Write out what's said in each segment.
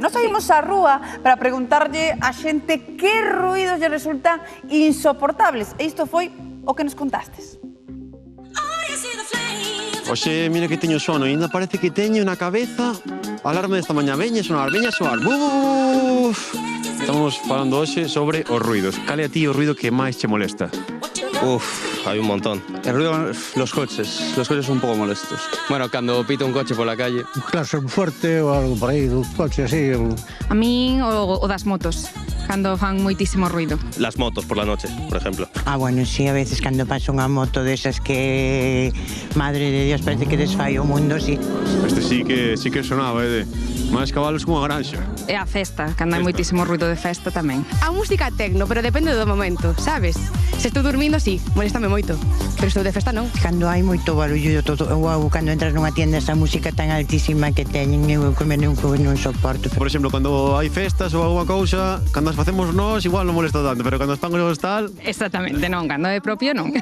Nos saímos á rúa para preguntarlle a xente que ruidos lle resultan insoportables. E isto foi o que nos contastes. Oxe, mira que teño sono, e ainda parece que teño na cabeza alarma desta mañá. Veña a soar. Buf. Estamos falando hoxe sobre os ruidos. Cal é a ti o ruido que máis che molesta? Hay un montón. El ruido, los coches son un poco molestos. Bueno, cuando pita un coche por la calle. Un claxon fuerte ou algo por aí, un coche así. A min o das motos, cando fan moitísimo ruido. Las motos por la noche, por ejemplo. Bueno, sí, a veces cando pasa unha moto desas que... Madre de Dios, parece que desfai o mundo, sí. Este sí que sonaba, de máis cabalos cunha granxa. E a festa, cando hai moitísimo ruido de festa tamén. A música tecno, pero depende do momento, sabes? Se estou dormindo, sí, moléstame moito. Pero estou de festa, non. Cando hai moito barullo, cando entras nunha tienda, esa música tan altísima que teñen, eu non soporto. Por exemplo, cando hai festas ou alguma cousa, cando as facemos nós, igual non molesta tanto, pero cando as pan os tal... Exactamente, non, cando é propio, non.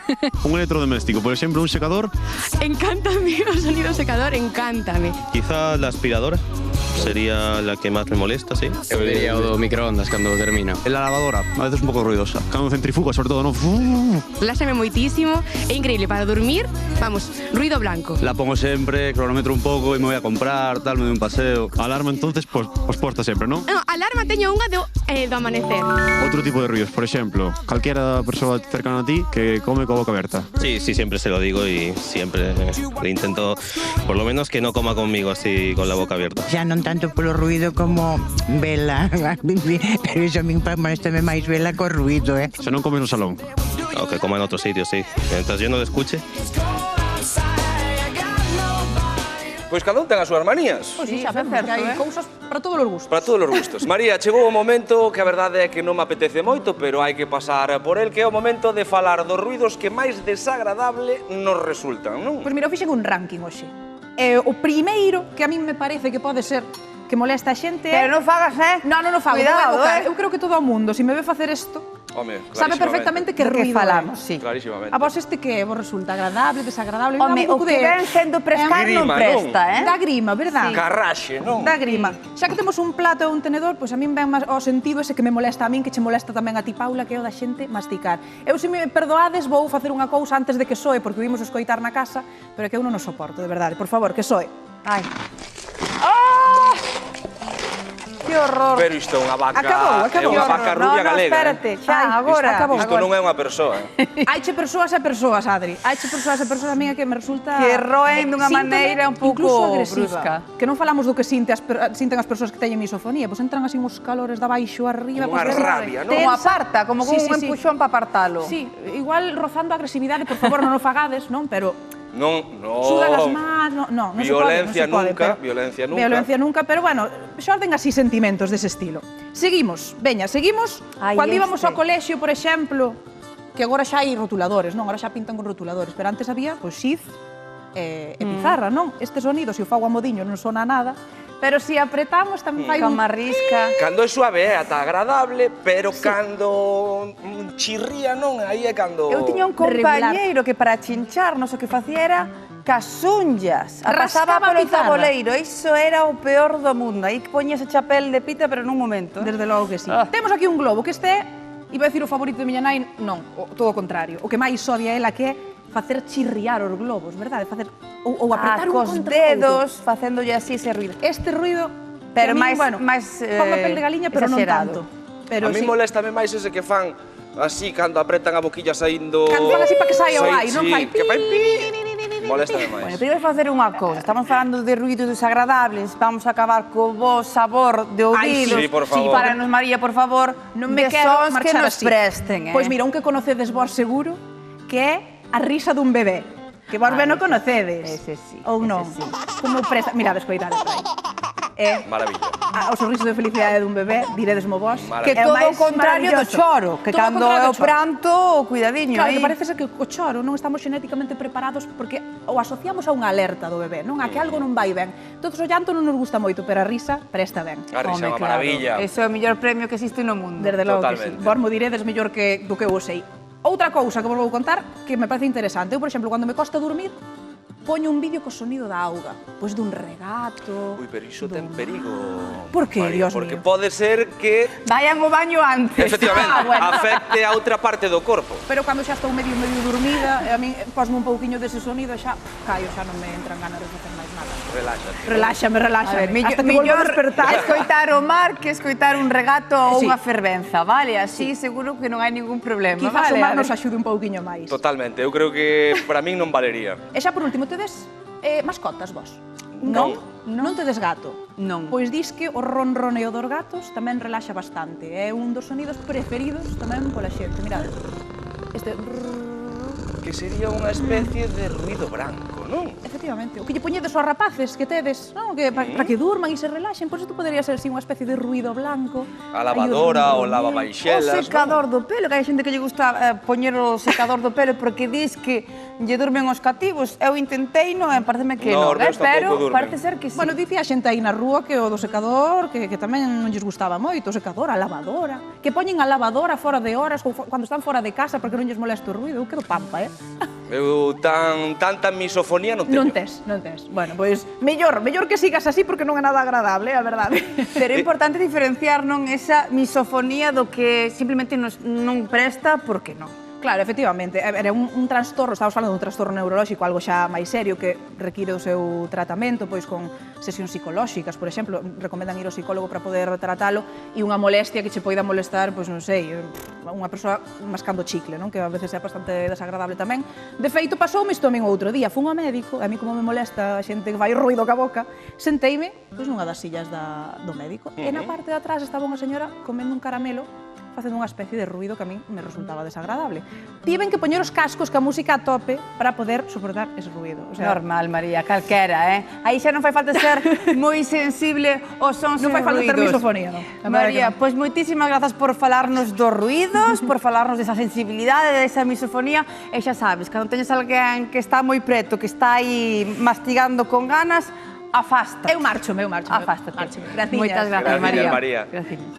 Un electrodoméstico, por exemplo, un secador. Encántame o sonido secador, encántame. Quizá la aspiradora sería la que más me molesta, sí. Eu diría o do microondas cando termina. La lavadora, a veces un pouco ruidosa. Cando centrifuga, sobre todo, non? Reláxame moitísimo, é increíble para dormir, vamos, ruido blanco. La pongo sempre, cronometro un pouco e me voy a comprar, tal, me doy un paseo. Alarma, entonces, os porta sempre, non? No, alarma teño unha do amanecer. Outro tipo de ruidos, por exemplo, calquera persoa cercana a ti que come coa boca aberta. Sí, siempre se lo digo y siempre le intento, por lo menos que no coma conmigo así con la boca abierta. Xa non tanto polo ruido como vela. Pero iso a min molestame máis vela co ruido, Se non comes no salón. O que coma en otro sitio, sí. Mientras yo no lo escuche. Pois cada un ten as súas manías. Sí, xa ben certo, hai cousas para todos os gustos. Para todos os gustos. María, chegou o momento que a verdade é que non me apetece moito, pero hai que pasar por el, que é o momento de falar dos ruidos que máis desagradable nos resultan, non? Pois mira, eu fixen un ranking hoxe. O primeiro que a min me parece que pode ser que molesta a xente é... Pero non fagas, Non fago, Cuidado, Eu creo que todo o mundo, se me ve facer isto, Home, sabe perfectamente que ruido falamos, sí. Clarísimamente. A vos este que vos resulta agradable, desagradable? Home, o que ven sendo prescar non presta, Da grima, verdad? Carraxe, non? Da grima. Xa que temos un plato e un tenedor, pois a min ven máis o sentido ese que me molesta a min, que che molesta tamén a ti, Paula, que é o da xente masticar. Eu, se me perdoades, vou facer unha cousa antes de que soe, porque vimos escoitar na casa, pero é que eu non o soporto, de verdade. Por favor, que soe. Ai. ¡Oh! Que horror. Pero isto é unha vaca... Acabou. É unha vaca rubia galega. Espérate, xa, agora. Isto non é unha persoa. Haiche persoas e persoas, Adri. Haiche persoas e persoas, a mí é que me resulta... Que roen dunha maneira un pouco incluso agresiva. brusca. Que non falamos do que sinten as persoas que teñen misofonía, pois entran así uns calores de baixo arriba, Como pois unha rabia, non? Como aparta, como con un empuxón para apartalo. Sí, igual rozando a agresividade, por favor, non o fagades, non? Pero Non. sudan as mans, non se pode, Violencia nunca. Violencia nunca, pero bueno, xorden así sentimentos dese estilo. Seguimos, seguimos. Cando íbamos ao colexio, por exemplo, que agora xa hai rotuladores, non? Agora xa pintan con rotuladores, pero antes había, pois, xiz e pizarra, non? Este sonido, se o fago a modiño, non sona nada, pero se apretamos tamén fai un... marrisca. Cando é suave é ata agradable, pero cando chirría, non? Aí é cando... Eu tiña un compañeiro que para chinchar, o que facía era casunllas. Pasaba polo tabuleiro, iso era o peor do mundo. Aí poñía ese chapéu de pita, pero nun momento. Desde logo que sí. Temos aquí un globo, que este é, iba a decir o favorito de miña nai, non, todo o contrario. O que máis odia ela que é facer chirriar os globos, verdade? Facer ou apretar un cos contra dedos, facéndolle así ese ruido. Este ruido, pero máis exagerado. papel de galiña, pero non tanto. A mí molestame máis ese que fan así cando apretan a boquilla saindo... Cando fan así para que saia o aire, non fai que fai pi. Molestame máis. Bueno, primeiro facer unha cousa. Estamos falando de ruidos desagradables. Vamos a acabar co bo sabor de ouvidos. Sí, por favor. Para nos, María, por favor, non me de quero sons marchar que nos así. presten, Pois mira, un que conocedes vos seguro, que é a risa dun bebé. Que vos ben o conocedes. Ese sí. Ou non? Como presta... Mirad, escoitade por aí. Maravilla. O sorriso de felicidade dun bebé, diredesmo vos. Que todo o contrario do choro, que cando é o pranto, cuidadiño. Claro, que parece ser que o choro non estamos xenéticamente preparados porque o asociamos a unha alerta do bebé, non? A que algo non vai ben. Todos o llanto non nos gusta moito, pero a risa presta ben. A risa é unha maravilla. Eso é o mellor premio que existe no mundo. Desde logo que sí. Vos mo diredes mellor que do que eu sei. Outra cousa que vos vou contar que me parece interesante. Eu, por exemplo, cando me costa dormir, poño un vídeo co sonido da auga, pois dun regato. Ui, pero iso ten perigo. Por que, María, Dios porque mío? pode ser que, Vayan ao baño antes. efectivamente, bueno. afecte a outra parte do corpo. Pero cando xa estou medio dormida, a mí posme un pouquiño dese sonido e xa caio, xa non me entran ganas de facer máis nada. Reláxate. Reláxame. A ver, Hasta que volvo a despertar. escoitar o mar que escoitar un regato ou Sí. unha fervenza, vale? Así seguro que non hai ningún problema, Quizás vale? o mar A ver. nos axude un pouquiño máis. Totalmente, eu creo que para min non valería. E xa por último, tedes mascotas vos? Non. Non tedes gato? Non. Pois dis que o ronroneo dos gatos tamén relaxa bastante. É un dos sonidos preferidos tamén pola xente. Mirad, este... Que sería unha especie de ruido branco, non? Efectivamente, o que lle poñedes aos rapaces que tedes, non? Que para que durman e se relaxen, pois isto podería ser así unha especie de ruido blanco. A lavadora, o lavabaixelas, O secador do pelo, que hai xente que lle gusta poñer o secador do pelo porque dis que lle durmen os cativos. Eu intentei, non, pareceme que No, non, os meus pero tampouco durmen. parece ser que sí. Bueno, dicía a xente aí na rúa que o do secador, que tamén non lles gustaba moito, o secador, a lavadora, que poñen a lavadora fora de horas, cando están fora de casa, porque non lles molesta o ruido. Eu quedo pampa, Eu tanta misofonía non teño. Non tes. Bueno, pois mellor que sigas así porque non é nada agradable, a verdade. Pero é importante diferenciar non esa misofonía do que simplemente non presta porque non. Claro, efectivamente, era un trastorno, estamos falando dun trastorno neurolóxico, algo xa máis serio que require o seu tratamento, pois con sesións psicolóxicas, por exemplo, recomendan ir ao psicólogo para poder tratalo, e unha molestia que che poida molestar, pois non sei, unha persoa mascando chicle, non? Que a veces é bastante desagradable tamén. De feito, pasoume isto a min outro día, fun ao médico, e a mí como me molesta a xente que vai ruido ca boca, senteime pois nunha das sillas do médico, e na parte de atrás estaba unha señora comendo un caramelo facendo unha especie de ruido que a min me resultaba desagradable. Tiven que poñer os cascos ca música a tope para poder soportar ese ruido. O sea, Normal, María, calquera, Aí xa non fai falta ser moi sensible aos sons e non fai falta ter ruidos. misofonía, non? María, pois moitísimas grazas por falarnos dos ruidos, por falarnos desa sensibilidade, desa misofonía, e xa sabes, cando teñes alguén que está moi preto, que está aí mastigando con ganas, afasta. Eu marcho. Afástate. Graciñas. Moitas grazas, Graciñas, María. María. Graciñas.